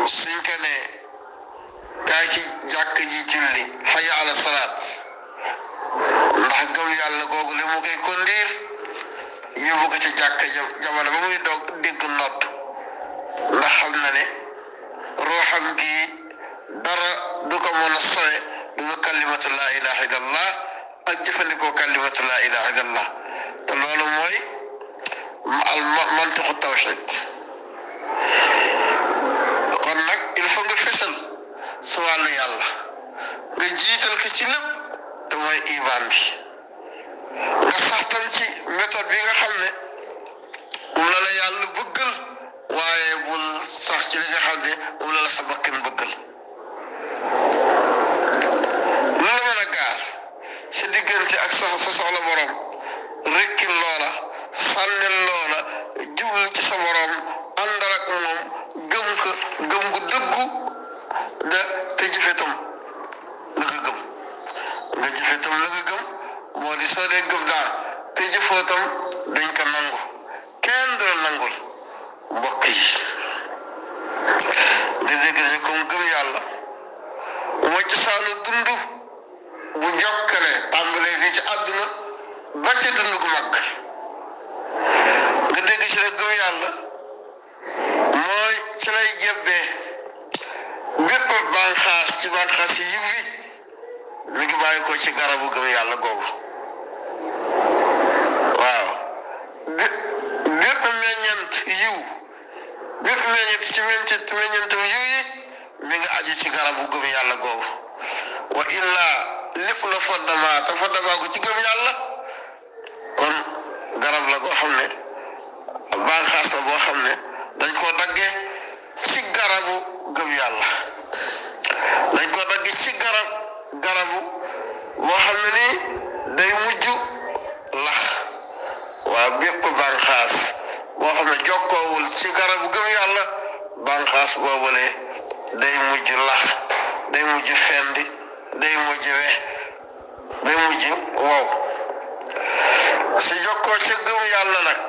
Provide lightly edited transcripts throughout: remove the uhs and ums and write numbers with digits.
suñ ko ne kaay ci jàkk ji julli hayya ala salaat ndax gëm yàlla googu li mu koy kondiir yóbbu ko ci jàkk jamono ba muy doog dégg nodd ndax xam na ne ruuxam gi dara du ko mën a sowe du ko kalimatu laa ilaha illallah ak jëfandikoo kalimatu laa ilaha illallah te loolu mooy mantiqu tawxid kon nag il faut nga fesal su wàllu yàlla nga jiital ko ci lépp te mooy iman bi nga sax tam ci méthode bi nga xam ne moom la la yàlla bëggal waaye bul sax ci li nga xam ne moom la la sa bakkan bëggal lu la mën a gaar sa diggante ak sa soxla borom rekkil loola sànnil loola jublu ci sa borom àndal ak moom gëm ko gëm gu dëggu da te jëfetam la nga gëm nga jëfetam la nga gëm moo di soo dee gëm daal te jëfoo tam dañ ko nangu kenn du la nangul mbokk yi nga dégg ne comme gëm yàlla mooy cosaanu dund bu jokkale tàmbalee fii ci àdduna ba ci dund gu mag nga dégg ci ne gëm yàlla mooy ci lay jebbee bépp bànqaas ci bànqaas yi yiw yi mi ngi bàyyi ko ci garabu gëm yàlla googu waaw bépp meññant yiw bépp meññant ci meññantam yiw yi mi ngi aju ci garabu gëm yàlla googu wa illa lépp la fondement te fondement ko ci gëm yàlla kon garab la goo xam ne bànqaas la boo xam ne dañ koo daggee ci garabu gëm yàlla dañ koo daggee ci garabu boo xam ne nii day mujj lax waaw bépp bànqaas boo xam ne jokkoowul ci garabu gëm yàlla bànqaas boobule day mujj lax day mujj fendi day mujj day mujj wow si jokkoo ci gëm yàlla nag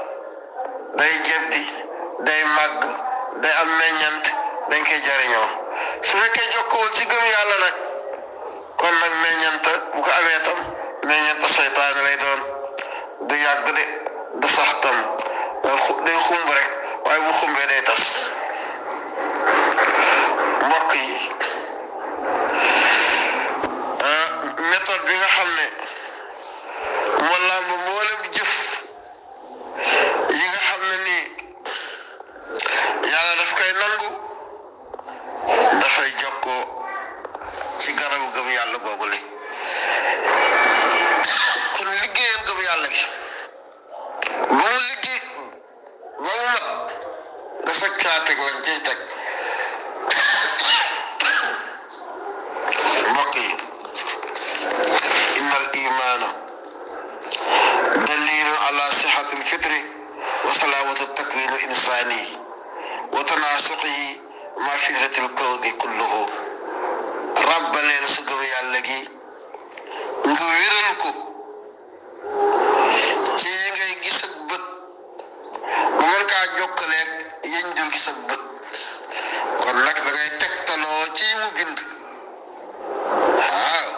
day jebbi day màgg day am meññant dañ koy jariñoo su fekkee jokkoowul ci gëm yàlla nag kon nag meññant bu ko amee tam meññant seytaane lay doon du yàgg de du sax tam day xumb rek waaye bu xumbee day tas mbokk yi méthode bi nga xam ne moo làmb mboolem jëf yi nga xam ne nii yàlla daf koy nangu dafay jokkoo ci garabu gëm yàlla googu li kon liggéeyal gëm yàlla gi ba mu liggéey ba mu mat nga soog caa teg lañ ciy teg mbokk yi inna al imaana dalilun ala sihati alfitri wa salaamati altakwin alinsani wa tanaasuqihi ma fitrati alkawni kulluhu rabbaleen su gëm yàlla gi nga wéral ko ci yi ngay gis ak bët ba mën kaa jokkaleeg yiñ dul gis ak bët kon nag da ngay tegtaloo ci mu bind waaw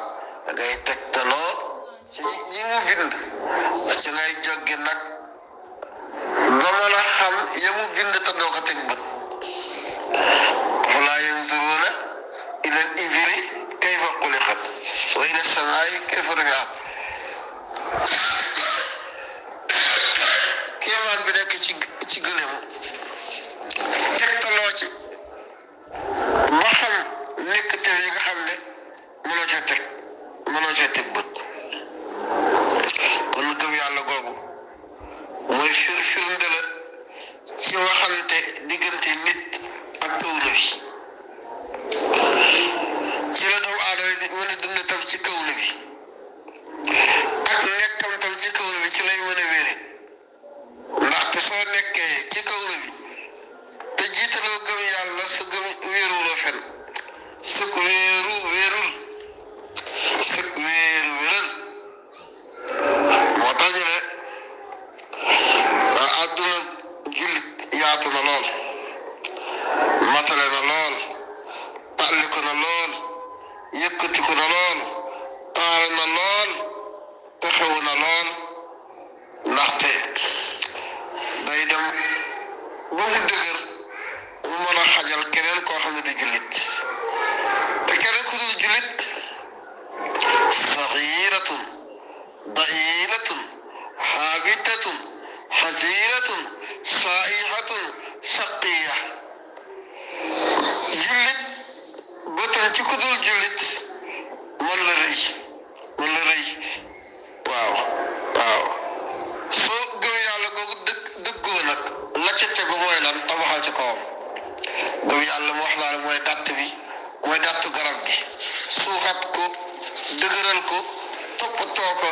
da ngay tegtaloo ci yi mu bind ci ngay joggi nag ba mën a xam ya mu bind te doo ko teg bët afalaa yanzuruuna ila al ibili kayfa xuliqat wa ila samaa'i kayfa rufi'at kéemaan bi nekk ci gëlemu tegtaloo ci ba xam nekk te yi nga xam ne mënoo cee teg bët kon gëm yàlla googu mooy firnde la ci waxante diggante nit ak kawnu bi ci la doomu aadama bi mën a dund tam ci kawnu bi ak nekkam tam ci kawnu bi ci lay mën a wére ndaxte soo nekkee ci kawnu bi te jiitaloo gëm yàlla su gëm wéeruloo fen suk wéerul suk wéeral moo tax ñu ne àdduna jullit yaatu na lool matale na lool xajal keneen koo xam ne di jullit te keneen ku dul jullit sagiratun da'ilatun habitatun hasiratun saihatun shaqiya jullit bëtan ci ku dul jullit man la rëy waaw soo gëm yàlla googu dëggoo nag la ca tegu mooy lan tabaxal ci kawam gëm yàlla mu wax naa la mooy dàtt bi mooy dàttu garab gi suuxat ko dëgëral ko toppatoo ko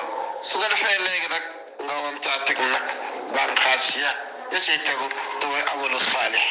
su ko defee léegi nag nga wam caa teg nag bànqaas ya cay tegu te mooy amalu saalix